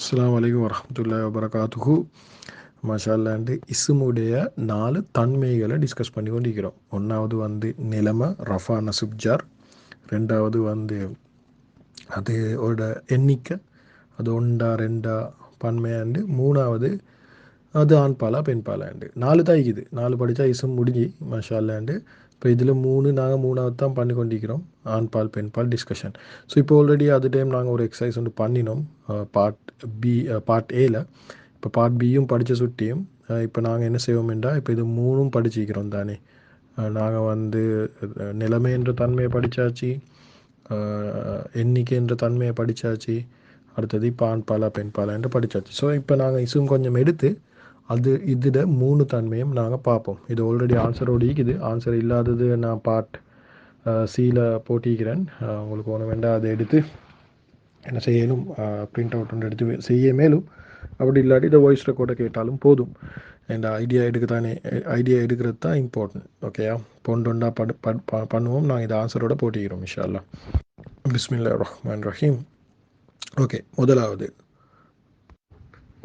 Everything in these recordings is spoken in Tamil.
அஸ்ஸலாமு அலைக்கும் வரஹ்மத்துல்லாஹி வபரகாத்துஹு. மாஷாஅல்லாஹ் இஸ்முடைய 4 தன்மைகளை டிஸ்கஸ் பண்ணி கொண்டிருக்கிறோம். ஒன்றாவது நிலைமை ரஃபா நசுப் ஜார். ரெண்டாவது அதோட எண்ணிக்கை, அது ஒன்றா ரெண்டா பன்மையாண்டு. மூணாவது அது ஆண் பாலா பெண் பாலாண்டு. 4 தான் இருக்குது. 4 படித்தா இஸ்ம் முடிஞ்சு மாஷாஅல்லாஹ். இப்போ இதில் நாங்கள் மூணாவது தான் பண்ணி கொண்டிருக்கிறோம். ஆண் பால் பெண் பால் டிஸ்கஷன். ஸோ இப்போ ஆல்ரெடி அது டைம் நாங்கள் ஒரு எக்ஸசைஸ் பண்ணினோம் பார்ட் பி, பார்ட் ஏல. இப்போ பார்ட் பியும் படித்த சுட்டியும் இப்போ நாங்கள் என்ன செய்வோம்டா, இப்போ இது மூணும் படிச்சிக்கிறோம் தானே. நாங்கள் நிலைமை என்ற தன்மையை படித்தாச்சு, எண்ணிக்கை என்ற தன்மையை படித்தாச்சு, அடுத்தது இப்போ ஆண் பாலா பெண் பாலா என்று படித்தாச்சு. ஸோ இப்போ நாங்கள் இசும் கொஞ்சம் எடுத்து இதில் 3 தன்மையும் நாங்கள் பார்ப்போம். இது ஆல்ரெடி ஆன்சரோடு இருக்குது. ஆன்சர் இல்லாதது நான் பார்ட் சியில் போட்டிக்கிறேன். உங்களுக்கு ஒன்று வேண்டாம், அதை எடுத்து என்ன செய்யணும், பிரிண்ட் அவுட் ஒன்று எடுத்து செய்ய மேலும். அப்படி இல்லாட்டி இதை வாய்ஸ் ரெக்கார்டை கேட்டாலும் போதும். இந்த ஐடியா எடுக்கிறது தான் இம்பார்ட்டன்ட். ஓகேயா, பொண்டொண்டா பண்ணுவோம். நாங்கள் இதை ஆன்சரோட போட்டிக்கிறோம் இன்ஷா அல்லாஹ். பிஸ்மில்லாஹிர் ரஹ்மானிர் ரஹீம். ஓகே, முதலாவது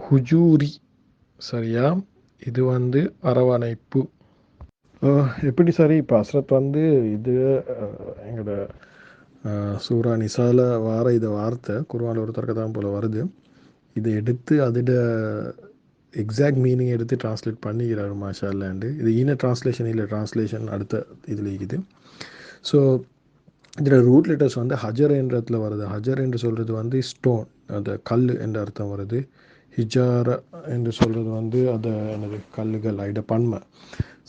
ஹுஜூரி. சரியா, இது அரவணைப்பு. எப்படி சரி, இப்போ அஸ்ரத் இது எங்களோட சூரா நிசால இதை வார்த்தை குர்ஆனில் ஒரு தரக்க தான் போல் வருது. இதை எடுத்து அதோட எக்ஸாக்ட் மீனிங் எடுத்து டிரான்ஸ்லேட் பண்ணிக்கிறாரு மாஷா அல்லாண்டு. இது ட்ரான்ஸ்லேஷன் இல்லை, ட்ரான்ஸ்லேஷன் அடுத்த இதில் இருக்குது. ஸோ இதில் ரூட் லெட்டர்ஸ் ஹஜர் என்ற இடத்துல வருது. ஹஜர் என்று சொல்கிறது ஸ்டோன், அது கல் என்ற அர்த்தம் வருது. ஹிஜாரா என்று சொல்கிறது அது என்னது, கல்லுகள் இட பன்மை.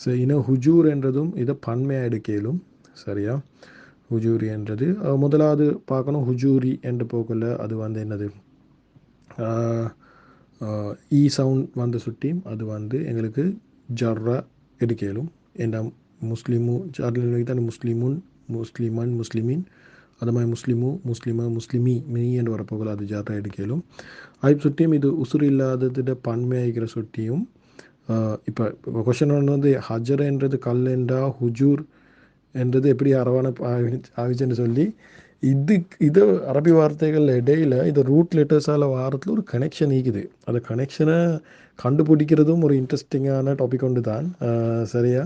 ஸோ ஹுஜூர் என்றதும் இதை பன்மையாக எடுக்கலும். சரியா, ஹுஜூரி என்றது முதலாவது பார்க்கணும். ஹுஜூரி என்று போகல அது என்னது, ஈ சவுண்ட் சுட்டியும் அது எங்களுக்கு ஜர்ரா எடுக்கலும். ஏன்னா முஸ்லிமு ஜர்லின் தான் முஸ்லிமுன், முஸ்லிமன், முஸ்லிமின். அது மாதிரி முஸ்லிமு, முஸ்லிம, முஸ்லிமி, மினி என்று வரப்போகல அது ஜர்ரா எடுக்கலும். அது சுட்டியும் இது உசுறு இல்லாதது பன்மையாகிற சுட்டியும். இப்போ கொஷன் ஹஜர் என்றது கல் என்றா, ஹுஜூர் என்றது எப்படி அரவான ஆவிச்சுன்னு சொல்லி இது அரபி வார்த்தைகள் இடையில் இது ரூட் லெட்டர்ஸால் வாரத்தில் ஒரு கனெக்ஷன் இருக்குது. அந்த கனெக்ஷனை கண்டுபிடிக்கிறதும் ஒரு இன்ட்ரெஸ்டிங்கான டாபிக் ஒன்று தான். சரியா,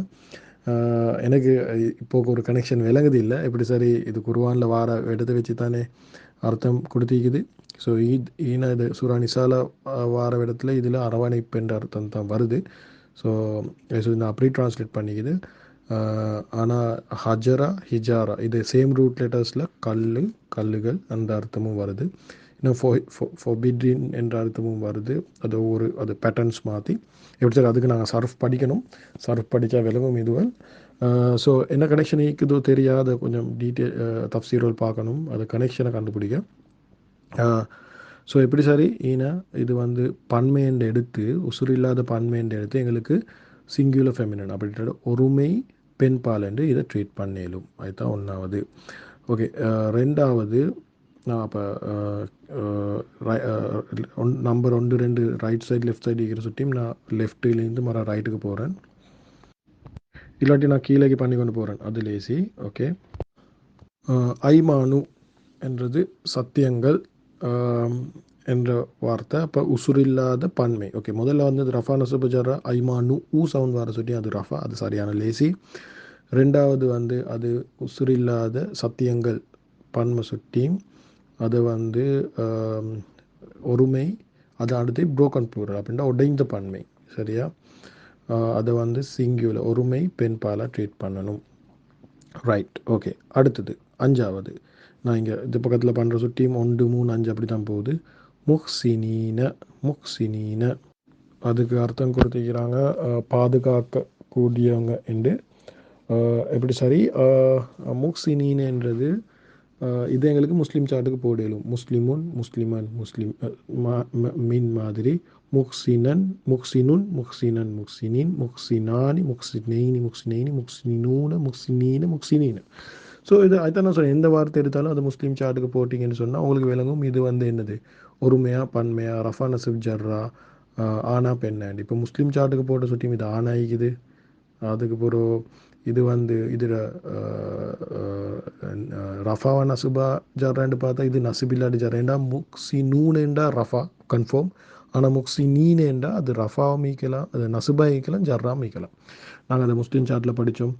எனக்கு இப்போ ஒரு கனெக்ஷன் விளங்குது இல்லை எப்படி. சரி, இது குர்ஆனில் இடத்தை வச்சு தானே அர்த்தம் கொடுத்திக்குது. ஸோ இது சூரா நிசால இடத்துல இதில் அரவணைப்பு என்ற அர்த்தம் தான் வருது. ஸோ நான் அப்படி ட்ரான்ஸ்லேட் பண்ணிக்குது. ஆனால் ஹஜரா, ஹிஜாரா இது சேம் ரூட் லெட்டர்ஸில் கல்லுகள் அந்த அர்த்தமும் வருது. இன்னும் ஃபொபிட்ரின் என்ற அர்த்தமும் வருது. அது பேட்டர்ன்ஸ் மாற்றி எப்படி சார், அதுக்கு நாங்கள் சர்ஃப் படிக்கணும். சர்ஃப் படித்தா விளங்கும் இதுவல். ஸோ என்ன கனெக்ஷன் இருக்குதோ தெரியாத கொஞ்சம் டீட்டெயில் தஃப்சீரோல் பார்க்கணும், அது கனெக்ஷனை கண்டுபிடிக்க. ஸோ எப்படி சரி, இது பன்மையண்டு எடுத்து உசுறு இல்லாத பன்மையண்டு எடுத்து எங்களுக்கு சிங்குலர் ஃபெமினன் அப்படின்ற ஒருமை பெண் பால் என்று இதை ட்ரீட் பண்ணிடும். அதுதான் ஒன்றாவது. ஓகே, ரெண்டாவது நான் அப்போ number 1 2 right side left side இருக்கிற சுட்டியும் நான் லெஃப்ட்லேருந்து ரைட்டுக்கு போகிறேன். இல்லாட்டி நான் கீழேக்கு பண்ணி கொண்டு போகிறேன், அது லேசி. ஓகே, ஐமானு என்றது சத்தியங்கள் என்ற வார்த்தை. அப்போ உசுரில்லாத பன்மை. ஓகே, முதல்ல ரஃபா நசுபு ஜர்ரா ஐமானு சவுண்ட் வர சுட்டி அது ரஃபா, அது சரியான லேசி. ரெண்டாவது அது உசுரில்லாத சத்தியங்கள் பன்மை சுட்டியும் அது ஒருமை. அது அடுத்து புரோக்கன் ப்ளூரல் அப்படின்னா உடைந்த பன்மை. சரியா, அதை சிங்குலர் ஒருமை பெண் பாலாக ட்ரீட் பண்ணணும். ரைட். ஓகே, அடுத்தது அஞ்சாவது. நான் இங்கே இது பக்கத்தில் பண்ணுற சுட்டியும் 1 3 5 அப்படி தான் போகுது. முஹ்சினீன அதுக்கு அர்த்தம் கொடுத்துக்கிறாங்க பாதுகாக்கக்கூடியவங்க என்று. எப்படி சரி, முஹ்சினீன என்றது இது எங்களுக்கு முஸ்லீம் சாட்டுக்கு போடலும். முஸ்லிமுன், முஸ்லிமன், முஸ்லிம் மீன் மாதிரி. முஹ்சினன், முஹ்சினுன், முஹ்சினன், முஹ்சினின், முஹ்சினானி, முஹ்சினைனி, முஹ்சினைனி, முஹ்சினூன, முஹ்சினீன, முஹ்சினீன. ஸோ இது அதுதான் நான் சொல்கிறேன். எந்த வார்த்தை எடுத்தாலும் அது முஸ்லீம் சாட்டுக்கு போட்டிங்கன்னு சொன்னால் உங்களுக்கு விளங்கும். இது என்னது, ஒருமையா பன்மையா, ரஃபா நசுப் ஜர்ரா, ஆனா பெண்ணாண்டி. இப்போ முஸ்லீம் சாட்டுக்கு போட்ட சுட்டியும் இது ஆனாயிக்குது. அதுக்கு பிறகு இது இதில் ரஃபாவா நசுபா ஜர்ரான்னு பார்த்தா இது நசுபில்லாடி ஜர்ரேண்டா முக்ஸினூனேண்டா ரஃபா கன்ஃபார்ம். ஆனால் முஹ்சினீன் என்றால் அது ரஃபாவும் மீக்கலாம், அது நசுபா மீக்கலாம், ஜர்ரா மீக்கலாம். நாங்கள் அதை முஸ்லீம் சாட்டில் படித்தோம்,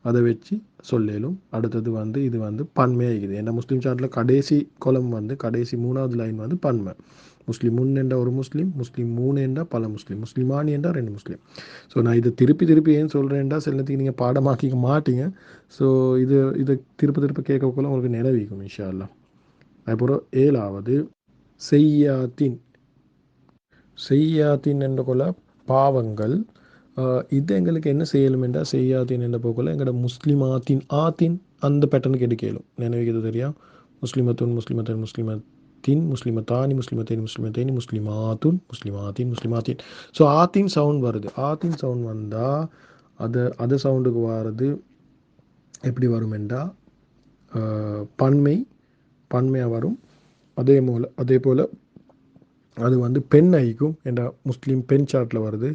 அதை வச்சு சொல்லேலும். அடுத்தது வந்து இது வந்து பன்மையாகிக்குது. ஏன்னா முஸ்லீம் சாட்டில் கடைசி கொலம் வந்து கடைசி 3வது லைன் வந்து பன்மை. முஸ்லீம் முன் என்ற ஒரு முஸ்லீம், முஸ்லீம் 3 என்றால் பல முஸ்லீம், முஸ்லிமானி என்றால் 2 முஸ்லீம். ஸோ நான் இதை திருப்பி திருப்பி ஏன் சொல்கிறேன்டா, சில நேரத்துக்கு நீங்கள் பாடமாக்கிக்க மாட்டீங்க. ஸோ இதை திருப்ப திருப்ப கேட்கக்குள்ள உங்களுக்கு நினைவிக்கும் இன்ஷா அல்லாஹ். அதுக்கப்புறம் 7வது செய்யாத்தின். செய்யாத்தின் என்ற கொள்ள பாவங்கள். இது எங்களுக்கு என்ன செய்யலும் என்றால், செய்யாத்தின் என்ற போக்குள்ள எங்களோட முஸ்லிமாத்தின் ஆத்தின் அந்த பேட்டர்னுக்கு எடுக்கலும். நினைவுக்கு தெரியா, முஸ்லிமத்துன் முஸ்லிமத்தன் முஸ்லிமத்தின் முஸ்லிமத்தானி முஸ்லிமத்தேனி முஸ்லிமத்தேனி முஸ்லிமாத்துன் முஸ்லிமாத்தின் முஸ்லிமாத்தின். ஸோ ஆத்தின் சவுண்ட் வருது. ஆத்தின் சவுண்ட் வந்தால் அது சவுண்டுக்கு வர்றது எப்படி வரும் என்றால் பன்மையாக வரும். அதே போல் அது வந்து பெண் ஐக்கும் என்ற முஸ்லீம் பெண் சாட்டில் வருது.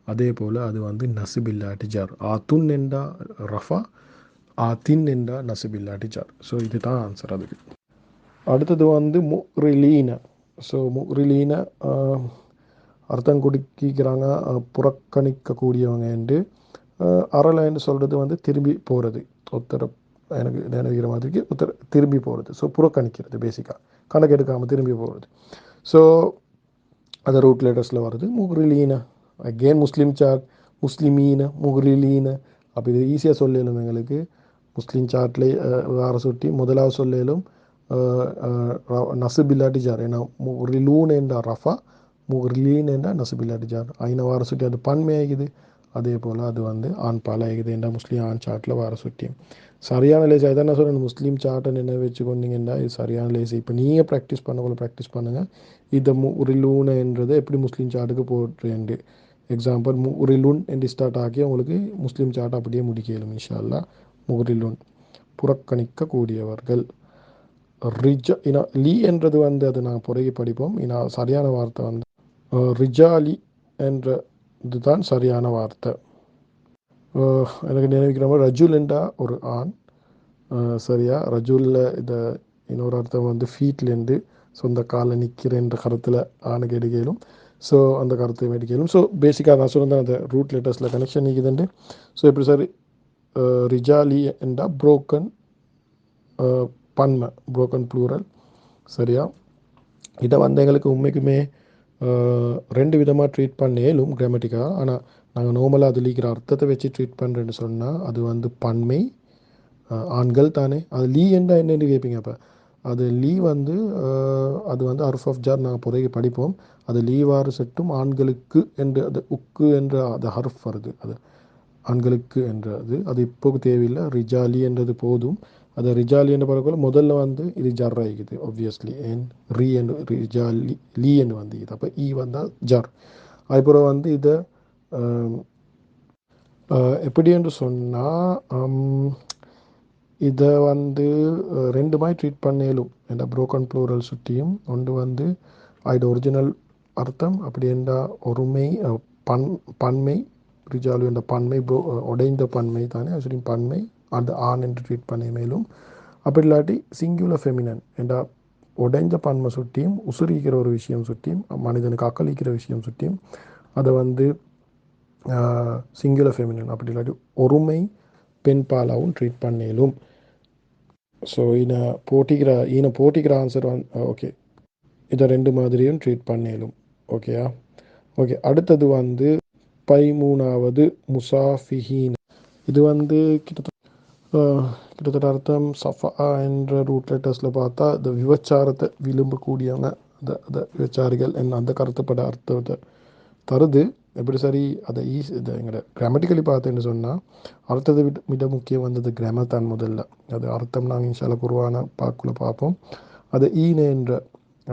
அதே போல் அது வந்து நசிபில்லாட்டி ஜார். ஆத்துன் என்றா ரஃபா, ஆத்தின் என்றா நசிபில்லாட்டி ஜார். ஸோ இதுதான் ஆன்சர் அதுக்கு. அடுத்தது வந்து முக்ரிலீன. ஸோ முக்ரிலீன அர்த்தம் கொடுக்கிறாங்க புறக்கணிக்கக்கூடியவங்க என்று. அரலைன்னு சொல்கிறது வந்து திரும்பி போகிறது. ஒருத்தரை எனக்கு நினைக்கிற மாதிரிக்கு ஒருத்தர் திரும்பி போகிறது. ஸோ புறக்கணிக்கிறது, பேசிக்காக கணக்கு எடுக்காமல் திரும்பி போகிறது. ஸோ அது ரூட் லெட்டர்ஸில் வருது. முக்ரிலீன அகெயின் முஸ்லீம் சார்ட், முஸ்லிமீன முக்ரிலீன. அப்போ இது ஈஸியாக சொல்லலும் எங்களுக்கு. முஸ்லீம் சார்ட்லேயே வார சுட்டி முதலாவது சொல்லலும் நசுபில்லாட்டி ஜார். ஏன்னா முக்ரிலூன் என்ற ரஃபா, முக்ரிலீன் என்ற நசுபில்லாட்டி ஜார். ஐன வார சுட்டி அது பன்மையாகுது. அதே போல் அது வந்து ஆண் பாலாகுது. என்ற முஸ்லீம் ஆண் சார்ட்டில் வார சுட்டி சரியான லேஸ். அதான் நான் சொல்கிறேன், முஸ்லீம் சார்ட்டை நினைவு வச்சுக்கொண்டீங்கன்னா இது சரியான லேஸ். இப்போ நீங்கள் ப்ராக்டிஸ் ப்ராக்டிஸ் பண்ணுங்கள். இதை முரிலூன்ன்றதை எப்படி முஸ்லீம் சார்ட்டுக்கு போட்டுருண்டு. எக்ஸாம்பிள் முரிலுன் என்று ஸ்டார்ட் ஆக்கி உங்களுக்கு முஸ்லீம் சார்ட் அப்படியே முடிக்கலும் இன்ஷா அல்லாஹ். முரிலுன் புறக்கணிக்கக்கூடியவர்கள். லீ என்றது வந்து அது நாங்கள் புறகி படிப்போம். சரியான வார்த்தை வந்து ரிஜாலி என்ற இதுதான் சரியான வார்த்தை. எனக்கு நினைவிக்கிற மாதிரி ரஜுல் என்றா ஒரு ஆண். சரியா, ரஜுலில் இதை இன்னொரு அர்த்தம் வந்து ஃபீட்லேருந்து சொந்த காலில் நிற்கிறன்ற கருத்தில் ஆணுக்கு எடுக்கலும். ஸோ அந்த கருத்தை எடுக்கலும். ஸோ பேசிக்காக நான் சொல்லுறேன் அந்த ரூட் லெட்டர்ஸில் கனெக்ஷன் நிற்குதுண்டு. ஸோ எப்படி சார் ரிஜாலி என்றால் புரோக்கன் பன்மை, புரோக்கன் ப்ளூரல். சரியா, இதை வந்து எங்களுக்கு உண்மைக்குமே 2 விதமாக ட்ரீட் பண்ணேலும் கிராமட்டிக்காக. ஆனால் நாங்கள் நார்மலாக அதில் இருக்கிற அர்த்தத்தை வச்சு ட்ரீட் பண்ணுறேன்னு சொன்னால் அது வந்து பன்மை, ஆண்கள் தானே. அது லீ என்றால் என்னென்னு கேட்பீங்க. அப்போ அது லீ வந்து அது வந்து அர்ஃப் ஆஃப் ஜார் நாங்கள் புறகே படிப்போம். அது லீவாறு செட்டும் ஆண்களுக்கு என்று அது உக்கு என்ற அது ஹர்ஃப் வருது. அது ஆண்களுக்கு என்றது அது இப்போது தேவையில்லை. ரிஜாலி என்றது போதும். அது ரிஜாலி என்ற பிறகு முதல்ல வந்து இது ஜர் ஆகிக்குது ஆப்வியஸ்லி. ஏன் ரீ என்று ரிஜாலி லீ என்று வந்து இது அப்போ ஈ வந்தால் ஜர். அதுக்கப்புறம் வந்து இதை எப்படி என்று சொன்னால் இதை வந்து 2 மாதிரி ட்ரீட் பண்ணேலும். என்ற புரோக்கன் ப்ளூரல் சுற்றியும் ஒன்று வந்து அது ஒரிஜினல் அர்த்தம் அப்படி என்றால் ஒருமை பன்மை. ரிஜாலு என்ற பன்மை உடைந்த பன்மை தானே, அது பன்மை அந்த ஆண் என்று ட்ரீட் பண்ண மேலும். அப்படி இல்லாட்டி சிங்குலர் ஃபெமினன் என்ற உடைஞ்ச பன்மை சுற்றியும் உசுரிக்கிற ஒரு விஷயம் சுற்றியும் மனிதனுக்கு அக்களிக்கிற விஷயம் சுற்றியும் அதை வந்து சிங்குலர் ஃபெமினன் அப்படி இல்லாட்டி ஒருமை பெண் பாலாவும் ட்ரீட் பண்ணேலும். ஸோ போட்டிக்கிற ஆன்சர் வந்து ஓகே, இதை 2 மாதிரியும் ட்ரீட் பண்ணேலும். ஓகேயா, ஓகே. அடுத்தது வந்து 13வது முசாஃபிஹீன். இது வந்து கிட்டத்தட்ட அர்த்தம் சஃபா என்ற ரூட் லெட்டர்ஸில் பார்த்தா இந்த விபச்சாரத்தை விரும்பக்கூடியவங்க, அந்த விபச்சாரிகள் என்ன அந்த கருத்துப்பட அர்த்தத்தை தருது. எப்படி சரி அதை இதை எங்களோட கிராமட்டிக்கலி பார்த்தேன்னு சொன்னால் அர்த்தத்தை மிக முக்கியம் வந்தது கிராமர் தான் முதல்ல. அது அர்த்தம் நாங்கள் இன்ஷால்லா குர்ஆனை பார்ப்போம். அது ஈன என்ற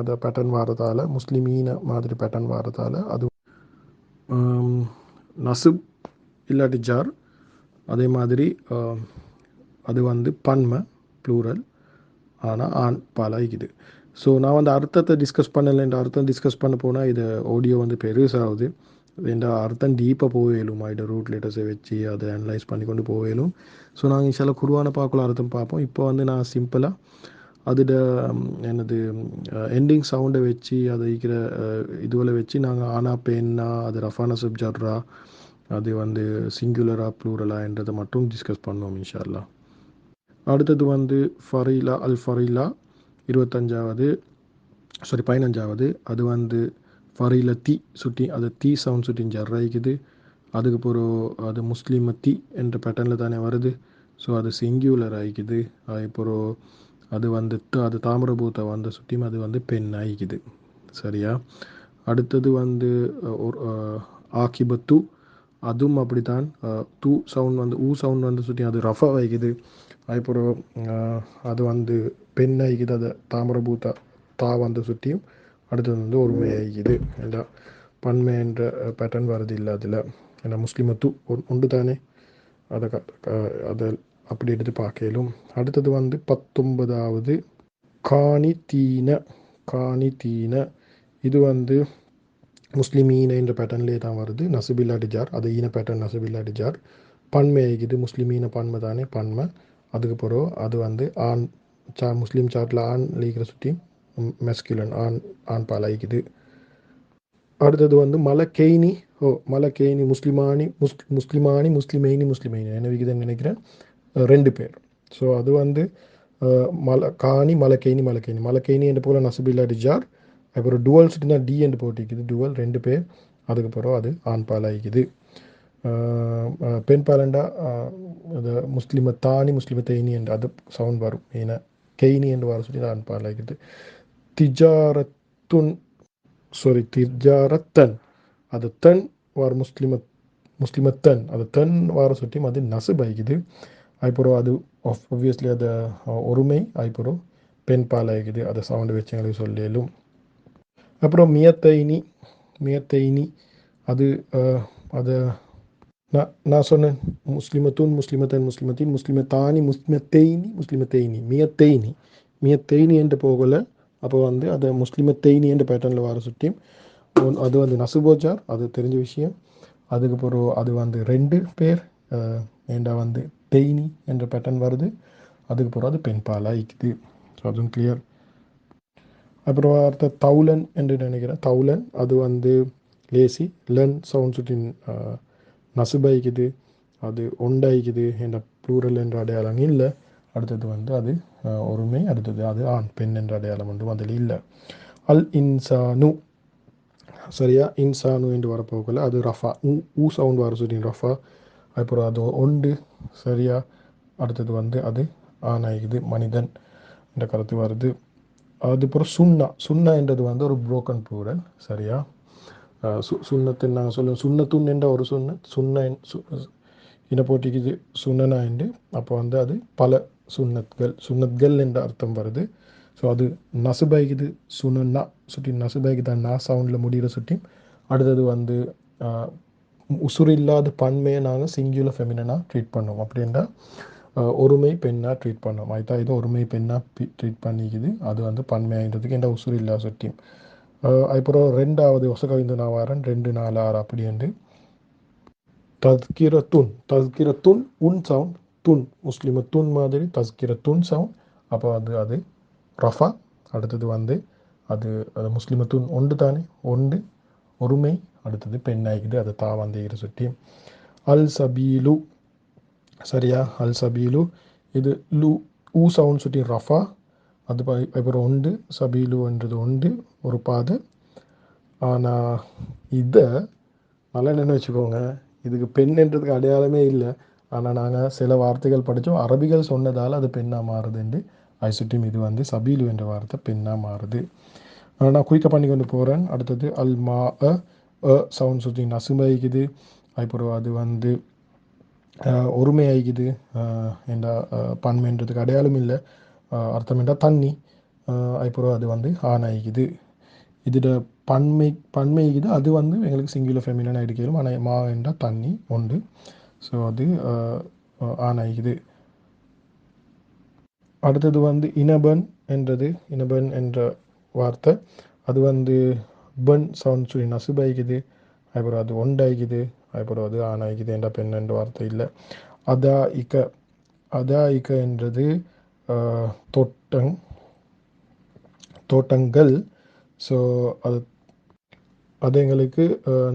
அதை பேட்டர்ன் வாரதால், முஸ்லீம் ஈன மாதிரி பேட்டர்ன் வாரதால் அது நசுப் இல்லாட்டி ஜார். அதே மாதிரி அது வந்து பன்மை ப்ளூரல், ஆனால் ஆண் பாலாகிக்குது. ஸோ நான் வந்து அர்த்தத்தை டிஸ்கஸ் பண்ணலை. இந்த அர்த்தம் டிஸ்கஸ் பண்ண போனால் இது ஆடியோ வந்து பெருசாகுது. இந்த அர்த்தம் டீப்பாக போவேலும் ஆகிடும். ரூட் லெட்டர்ஸை வச்சு அதை அனலைஸ் பண்ணி கொண்டு போவேலும். ஸோ நாங்கள் இன்ஷால்லா குர்ஆனை பார்க்கலாம், அர்த்தம் பார்ப்போம். இப்போ வந்து நான் சிம்பிளாக அதோட என்னது எண்டிங் சவுண்டை வச்சு அதை இருக்கிற இதுவில் வச்சு நாங்கள் ஆனா பெண்ணா அது ரஃபானா சப்ஜாட்ரா அது வந்து சிங்குலரா ப்ளூரலான்றதை மட்டும் டிஸ்கஸ் பண்ணுவோம் இன்ஷா அல்லாஹ். அடுத்தது வந்து ஃபரீலா அல் ஃபரீலா 25வது, சாரி 15வது. அது வந்து ஃபரீல தி சுட்டி அது தீ சவுண்ட் சுட்டி ஜர்ராய்க்குது. அதுக்கு பிறகு அது முஸ்லிமத்தி என்ற பேட்டர்னில் தானே வருது. ஸோ அது சிங்குலர் ஆகிக்குது. அதுக்கப்புறம் அது வந்து அது தாமிரபூத்தை வந்து சுற்றியும் அது வந்து பெண் ஆகிக்குது. சரியா? அடுத்தது வந்து ஒரு ஆக்கிபத்து, அதுவும் அப்படித்தான். தூ சவுண்ட் வந்து ஊ சவுண்ட் வந்து சுற்றி அது ரஃபா ஆகிக்குது. அதுக்கப்புறம் அது வந்து பெண் ஆகிக்குது. அது தாமிரபூத்தா தா வந்து சுற்றியும் அடுத்தது வந்து ஒருமை ஆகிக்குது. இல்லை பன்மை என்ற பேட்டர்ன் வருது இல்லை அதில். ஏன்னா முஸ்லிமத்து உண்டு தானே, அதை அதை அப்படி எடுத்து பார்க்கலும். அடுத்தது வந்து 19வது காணி தீன. காணி தீன இது வந்து முஸ்லிமீன என்ற பேட்டர்ன்லேயே தான் வருது. நசுபில்லா டிஜார் அது ஈன பேட்டர்ன் நசுபில்லா டிஜார் பன்மை ஆகிக்குது. முஸ்லிமீன பன்மை தானே பன்மை. அதுக்கு பிறகு அது வந்து ஆண் முஸ்லீம் சாட்டில் ஆண் லீக்கிற சுற்றி மெஸ்குலன் ஆண் ஆண் பால் ஆகிக்குது. அடுத்தது வந்து மலக்கெய்னி. மலக்கெய்னி முஸ்லிமானி முஸ்லிமானி முஸ்லிமைனி முஸ்லிமைனி என்ன நினைக்கிறேன் 2 பேர். ஸோ அது வந்து காணி மலக்கெய்னி மலக்கெய்னி மலக்கெய்னி என்று போல் நசுபில்லா டிஜார். அப்புறம் டுவல் சுட்டினா டி என்று போட்டிக்குது. டுவல் 2 பேர். அதுக்கப்புறம் அது ஆண் பால் ஆகிக்குது. பெண் பாலண்டா அது முஸ்லிமத்தானி முஸ்லிமத்தைனி என்று அது சவுண்ட் வரும். ஏன்னா கெய்னி என்று வர சொல்லி ஆண் பால் ஆகிக்குது. திஜாரத்துன் திஜாரத்தன் அது தன் வார் முஸ்லிமத்தன் அது தன் வார சுட்டியும் அது நசுப் ஆகிக்குது. அதுக்கப்புறம் அது ஆப்வியஸ்லி அது ஒருமை. அதுக்கப்புறம் பெண் பால் ஆகிக்குது. அதை சவுண்டு வச்சு எங்களுக்கு சொல்லிடும். அப்புறம் மியத்தைனி. மியத்தைனி அது அதை நான் சொன்னேன் முஸ்லிமத்துன் முஸ்லிமத்தன் முஸ்லிமத்தின் முஸ்லிமத்தானி முஸ்லிமத்தைனி முஸ்லிமத்தைனி மியத்தைனி. மியத்தைனி என்று போகலை. அப்போ வந்து அதை முஸ்லிமத்தைனி என்ற பேட்டர்னில் வர சுட்டியும் அது வந்து நசுபோஜார் அது தெரிஞ்ச விஷயம். அதுக்கு பிறகு அது வந்து 2 பேர் ஏண்டா வந்து தெய்னி என்ற பேட்டர்ன் வருது. அதுக்கு பிறகு அது பெண் பாலாக இருக்குது. ஸோ அதுவும் கிளியர். அப்புறம் அடுத்த தௌலன் என்று நினைக்கிறேன். தௌலன் அது வந்து லேசி லன் சவுண்ட் சுட்டி நசுபாய்க்குது. அது ஒண்டாய்க்குது என்ற ப்ளூரல் என்ற அடையாளம் இல்லை. அடுத்தது வந்து அது ஒருமை. அடுத்தது அது ஆண் பெண் என்ற அடையாளம் ஒன்றும் அதில் இல்லை. அல் இன்சானு. சரியா? இன்சானு என்று வரப்போகல அது ரஃபா ஊ சவுண்ட் வர சொல்லி ரஃபா. அப்புறம் அது ஒண்டு. சரியா? அடுத்தது வந்து அது ஆணாய்க்குது மனிதன் என்ற கருத்து வருது. அதுக்கப்புறம் சுன்னா. சுன்னா என்றது வந்து ஒரு புரோக்கன் ப்ளூரல். சரியா? சுண்ணத்தின் நாங்கள் சொல்லுவோம் சுண்ணத்துன் என்ற ஒரு சுன்ன இன போட்டிக்குது சுண்ணனா என்று. அப்போ வந்து அது பல சுன்னத்கள் என்ற அர்த்தம் வருது. ஸோ அது நசுபாய்க்குது சுனன்னா சுட்டி நசுபாய்க்கு தான் நா சவுண்டில் முடிகிற சுட்டி. அடுத்தது வந்து உசுறு இல்லாத பன்மையை நாங்கள் சிங்குலர் ஃபெமினாக ட்ரீட் பண்ணுவோம். அப்படின்னா ஒருமை பெண்ணாக ட்ரீட் பண்ணோம். அதுதான் இது ஒருமை பெண்ணாக ட்ரீட் பண்ணிக்குது. அது வந்து பன்மையாகிறதுக்கு என்ற உசுறு இல்லாத சுட்டியும். அதுக்கப்புறம் 2வது ஒசகவிந்து நான் வரேன் 2 4 6 அப்படி என்று தஸ்கிரத்துன். தஸ்கிரத்துன் உன் சவுண்ட் துன் முஸ்லிமத்துன் மாதிரி தஸ்கிரத்துன் சவுண்ட். அப்போ அது ரஃபா. அடுத்தது வந்து அது அது முஸ்லிமத்துன் ஒன்று தானே ஒன்று ஒருமை. அடுத்தது பெண் ஆகிக்குது. அது தா வந்தீங்கிற சுட்டி. அல் சபீலு. சரியா? அல் சபீலு இது லூ ஊ சவுண்ட் சுட்டி ரஃபா. அது அப்புறம் உண்டு சபீலுன்றது உண்டு ஒரு பாதை. ஆனால் இதை நல்லா என்னென்னு வச்சுக்கோங்க, இதுக்கு பெண்ன்றதுக்கு அடையாளமே இல்லை. ஆனால் நாங்கள் சில வார்த்தைகள் படித்தோம், அரபிகள் சொன்னதால் அது பெண்ணாக மாறுதுண்டு. அது சுட்டியும் இது வந்து சபீலு என்ற வார்த்தை பெண்ணாக மாறுது. நான் குயிக்காக பண்ணி கொண்டு போகிறேன். அடுத்தது அல் மா சவுண்ட் சுட்டி நசுமைக்குது. அதுக்கப்புறம் அது வந்து ஒருமை ஆகிக்குது. என்ற பன்மைன்றதுக்கு அடையாளம் இல்லை. அர்த்தம் என்றால் தண்ணி. அதுக்கப்புறம் அது வந்து ஆண் ஆகிக்குது. இதோட பன்மைக்குது. அது வந்து எங்களுக்கு சிங்குலர் ஃபெமினாக எடுக்கலும். ஆனால் மா என்றால் தண்ணி உண்டு. ஸோ அது ஆண் ஆகிக்குது. அடுத்தது வந்து இனபன் என்றது. இனபன் என்ற வார்த்தை அது வந்து பன் சவுண்ட் சொல்லி நசுபாய்க்குது. அதுக்கப்புறம் அது ஒண்டாய்க்குது. அதுக்கப்புறம் அது ஆணாய்க்குது என்ற பெண் என்ற வார்த்தை இல்லை. அதா இக்க. அதா இக்க என்றது தொட்டன். தோட்டங்கள். ஸோ அது அது எங்களுக்கு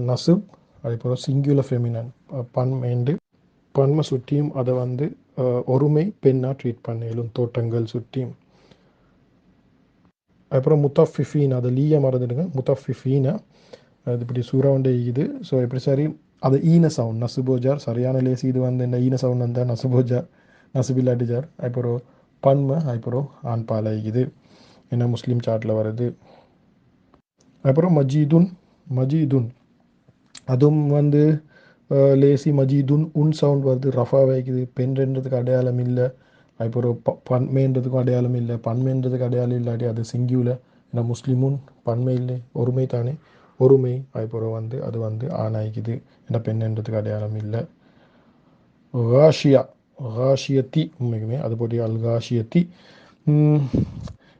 நசுப், அதுக்கப்புறம் சிங்குலர் ஃபெமினன் பன்மேண்டு பன்மை சுற்றியும் அதை வந்து ஒருமை பெண்ணாக ட்ரீட் பண்ணிடும் தோட்டங்கள் சுற்றியும். அப்புறம் முத்தஃபிஃபீன், அதை லீய மறந்துடுங்க, முத்தஃபிஃபீனை அது இப்படி சூறாவண்டே இது. ஸோ எப்படி சரி அது ஈன சவுண்ட் நசுபோஜார் சரியான லேசி. இது வந்து இந்த ஈன சவுண்ட் வந்தால் நசுபோஜார் நசுபில் அடிஜார். அப்புறம் பன்மை அப்புறம் ஆண்பாலை இது என்ன முஸ்லீம் சாட்டில் வருது. அப்புறம் மஜீதுன், மஜீதுன் அதுவும் வந்து லேசி மஜீதுன் உன் சவுண்ட் வருது, ரஃபா வைக்குது, பெண்ன்றதுக்கு அடையாளம் இல்லை. அப்புறம் பன்மைன்றதுக்கும் அடையாளம் இல்லை, பன்மைன்றதுக்கு அடையாளம் இல்லாட்டி அது சிங்கியூலர். ஏன்னா முஸ்லீமுன் பன்மை இல்லை, ஒருமை தானே, ஒருமை. அப்புறம் வந்து அது வந்து ஆணாய்க்குது, ஏன்னா பெண்ன்றதுக்கு அடையாளம் இல்லை. ராஷியா, ராஷியத்தி உண்மைக்குமே அது போட்டி அல் காஷியத்தி.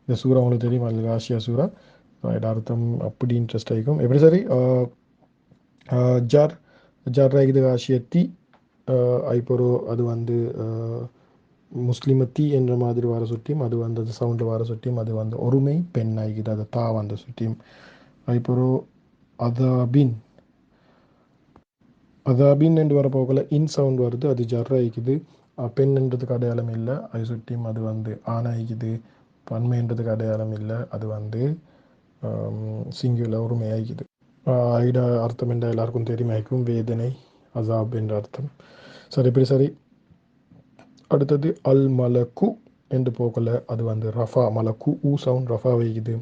இந்த சூறா உங்களுக்கு தெரியும், அல் காஷியா சூறா. அர்த்தம் அப்படி இன்ட்ரெஸ்ட் ஆகிக்கும். எப்படி சரி ஜார் ஜார் ஆகிது காஷியத்தி. ஐப்பரோ அது வந்து முஸ்லிமத்தி என்ற மாதிரி வர சுட்டியும் அது வந்து அது சவுண்டு வர சுட்டியும் அது வந்து ஒருமை பெண் ஆகிது, அது தா வந்த சுட்டியும். ஐப்பரோ அதாபின், அதாபின் என்று வர போகல இன் சவுண்ட் வருது, அது ஜர் ஆகிக்குது, பெண்ன்றதுக்கு அடையாளம் இல்லை, அது சுட்டியும் அது வந்து ஆணாகிக்குது. பன்மைன்றதுக்கு அடையாளம் இல்லை, அது வந்து சிங்குலர் ஒருமை ஆகிக்குது. ஐட அர்த்தம் என்ற எல்லாருக்கும் தெரியுமாய்க்கும், வேதனை அசாப் என்ற அர்த்தம். சரி இப்படி சரி. அடுத்தது அல் மலக்கு என்று போகல, அது வந்து ரஃபா, மலக்கு ஊ சவுண்ட் ரஃபா வைக்குது,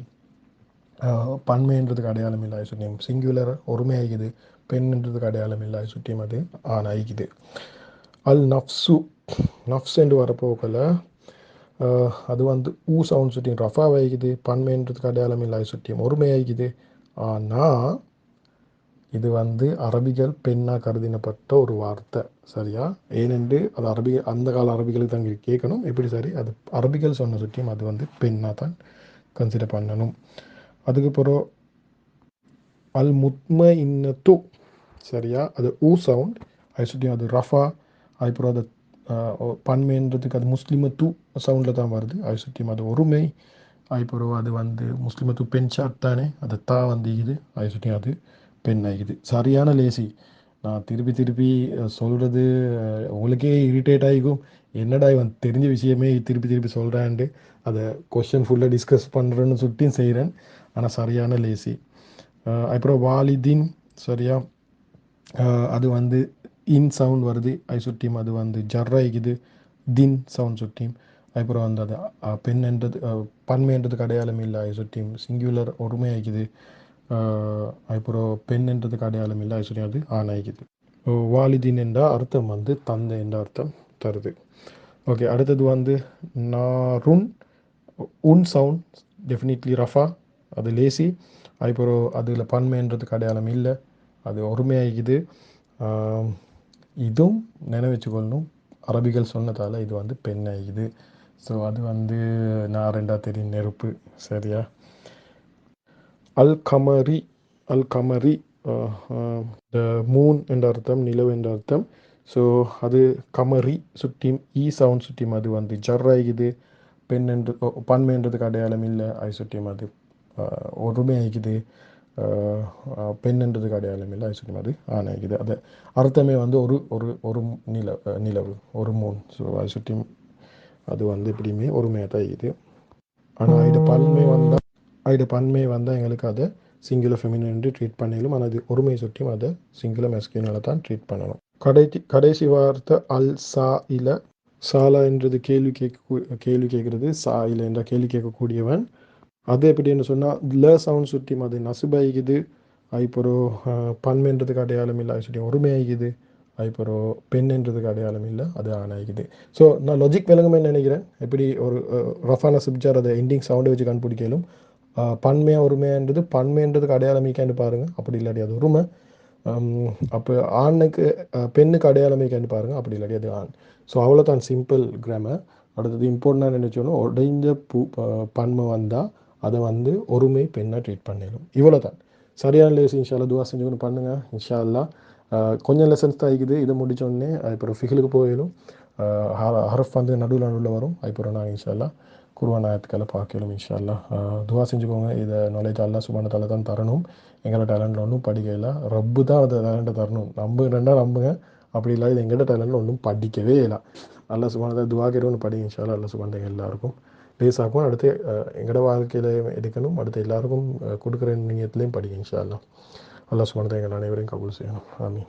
பன்மைன்றதுக்கு அடையாளம் இல்லை சுட்டியும், சிங்குலர் ஒருமை ஆகிக்குது, பெண்ன்றதுக்கு அடையாளம் இல்லை சுட்டியும் அது ஆண் ஆகிக்குது. அல் நஃப்சு, நஃப்ஸ் என்று வரப்போகல அது வந்து ஊ சவுண்ட் சுட்டியும் ரஃபா வைக்குது, பன்மைன்றதுக்கு அடையாளம் இல்லை சுட்டியும் ஒருமை ஆகிக்குது. ஆனால் இது வந்து அரபிகள் பெண்ணாக கருதினப்பட்ட ஒரு வார்த்தை, சரியா? ஏனென்று அது அரபிகள் அந்த கால அரபிகளுக்கு தான் கேட்கணும். எப்படி சரி அது அரபிகள் சொன்ன சுட்டியும் அது வந்து பெண்ணாக தான் கன்சிடர் பண்ணணும். அதுக்கப்புறம் அல் முத்ம இன்னத்து, சரியா? அது ஊ சவுண்ட், அது சுட்டியும் அது ரஃபா. அதுக்கப்புறம் அது பன்மைன்றதுக்கு அது முஸ்லிமத்து சவுண்டில் தான் வருது, அது சுட்டியும் அது ஒருமை. அதுக்கப்புறம் அது வந்து முஸ்லிமத்து பெண் சாட் தானே, அது தா வந்து இது, அது சுட்டியும் அது பெண் ஆகிது. சரியான லேசி. நான் திருப்பி திருப்பி சொல்கிறது உங்களுக்கே இரிட்டேட் ஆகிக்கும், என்னடா இவன் தெரிஞ்ச விஷயமே திருப்பி திருப்பி சொல்கிறான்ட்டு. அதை கொஷின் ஃபுல்லாக டிஸ்கஸ் பண்ணுறேன்னு சுட்டியும் செய்கிறேன், ஆனால் சரியான லேசி. அப்புறம் வாலிதின், சரியா? அது வந்து இன் சவுண்ட் வருது, அது சுட்டியும் அது வந்து ஜர்ராய்க்குது, தின் சவுண்ட் சுட்டியும். அப்புறம் வந்து அது பெண்ன்றது பன்மைன்றதுக்கு அடையாளம் இல்லை, அது சுட்டியும் சிங்குலர் ஒருமை ஆகிக்குது. அப்புறம் பெண்ன்றதுக்கு அடையாளம் இல்லை, அது சுட்டியும் அது ஆண் ஆகிக்குது. வாலிதின் என்ற அர்த்தம் வந்து தந்தை என்ற அர்த்தம் தருது. ஓகே, அடுத்தது வந்து நாருன், உன் சவுண்ட் டெஃபினெட்லி ரஃபா, அது லேசி. அதுக்கப்புறம் அதில் பன்மைன்றதுக்கு அடையாளம் இல்லை, அது ஒருமையாகிக்குது. இதுவும் நினைவச்சுக்கொள்ளணும், அரபிகள் சொன்னதால் இது வந்து பெண் ஆகிக்குது. ஸோ அது வந்து நான் ரெண்டாவது தெரியும் நெருப்பு, சரியா? அல் கமரி, அல் கமரி த மூன் என்ற அர்த்தம், நிலவு என்ற அர்த்தம். ஸோ அது கமரி சுட்டியும் ஈ சவுண்ட் சுட்டியும் அது வந்து ஜர் ஆகிக்குது, பெண் என்று பன்மைன்றதுக்கு அடையாளம் இல்லை, அது சுட்டியும் அது ஒருமை ஆகிக்குது, பெண்ன்றதுக்கு அடையாளம் இல்லை, அது சுட்டியும் அது ஆண் ஆகிக்குது. அது அர்த்தமே வந்து ஒரு ஒரு ஒரு நிலவு ஒரு மூன். ஸோ அது சுட்டியும் அது வந்து எப்படியுமே ஒருமையாக தான் ஆகிக்குது. ஆனால் அது பன்மை வந்தால் எங்களுக்கு அதை சிங்குலர் ஃபெமினின் என்று ட்ரீட் பண்ணிடலும், ஆனால் அது ஒருமை சுட்டியும் அதை சிங்குலர் மெஸ்கியூனில் தான் ட்ரீட் பண்ணணும். கடைசி வார்த்தை அல் சா இல. சாலா என்றது கேள்வி கேட்குறது, சா இல என்ற கேள்வி கேட்கக்கூடியவன். அது எப்படின்னு சொன்னால் ல சவுண்ட் சுட்டியும் அது நசுபாய்க்குது, அதுக்கப்புறம் பன்மைன்றதுக்கு அடையாளம் இல்லை, அது சுட்டியும் ஒருமை ஆகிக்குது, அதுக்கப்புறம் பெண்ன்றதுக்கு அடையாளம் இல்லை, அது ஆண் ஆகிக்குது. ஸோ நான் லாஜிக் விளங்குமே நினைக்கிறேன். எப்படி ஒரு ரஃபான சப்ஜார் அதை எண்டிங் சவுண்டை வச்சு கண்டுபிடிக்கலும். பன்மையாக ஒருமைன்றது பன்மைன்றதுக்கு அடையாளம் மீக்காண்டு பாருங்கள், அப்படி இல்லாட்டி அது ஒருமை. அப்போ ஆணுக்கு பெண்ணுக்கு அடையாளம் மீக்காண்டு பாருங்கள், அப்படி இல்லாட்டி அது ஆண். ஸோ அவ்வளோதான் சிம்பிள் கிராமர். அடுத்தது இம்பார்ட்டண்டாக நினச்சோன்னா உடைஞ்ச பன்மை வந்தால் அதை வந்து ஒருமை பெண்ணாக ட்ரீட் பண்ணிடும். இவ்வளோ தான் சரியான லேஸ். இன்ஷால்லா துவா செஞ்சுக்கணும் பண்ணுங்கள் இன்ஷால்லா. கொஞ்சம் லெசன்ஸ் தான் இருக்குது, இதை முடித்தோடனே அதுக்கப்புறம் ஃபிகிலுக்கு போயிடும். ஹரஃப் வந்து நடுவில் வரும், அதுக்கப்புறம் நான் இன்ஷால்லா குர்ஆன் ஆயத்துக்களை பார்க்கலும் இன்ஷா அல்லாஹ். துவா செஞ்சுக்கோங்க. இதை நாலேஜ் அல்லாஹ் சுப்ஹானஹு வ தஆலா தான் தரணும். எங்களோட டேலண்டில் ஒன்றும் படிக்கல, ரப்பு தான் அந்த டேலண்ட்டை தரணும். நம்புங்கன்னா நம்புங்க, அப்படி இல்லை இது எங்கள்கிட்ட டேலண்டில் ஒன்றும் படிக்கவே இல்லை. அல்லாஹ் சுப்ஹானஹு வ தஆலா துவா கேட்டு ஒன்று படிங்க இன்ஷா அல்லாஹ். அல்லாஹ் சுப்ஹானஹு வ தஆலா எல்லாருக்கும் லேசாக்கும். அடுத்து எங்களோட வாழ்க்கையில் எடுக்கணும், அடுத்து எல்லாருக்கும் கொடுக்குற நியத்துலேயும் படிங்க இன்ஷா அல்லாஹ். அல்லாஹ் சுப்ஹானஹு வ தஆலா எங்கள் அனைவரையும் கபூல் செய்யணும். ஆமீன்.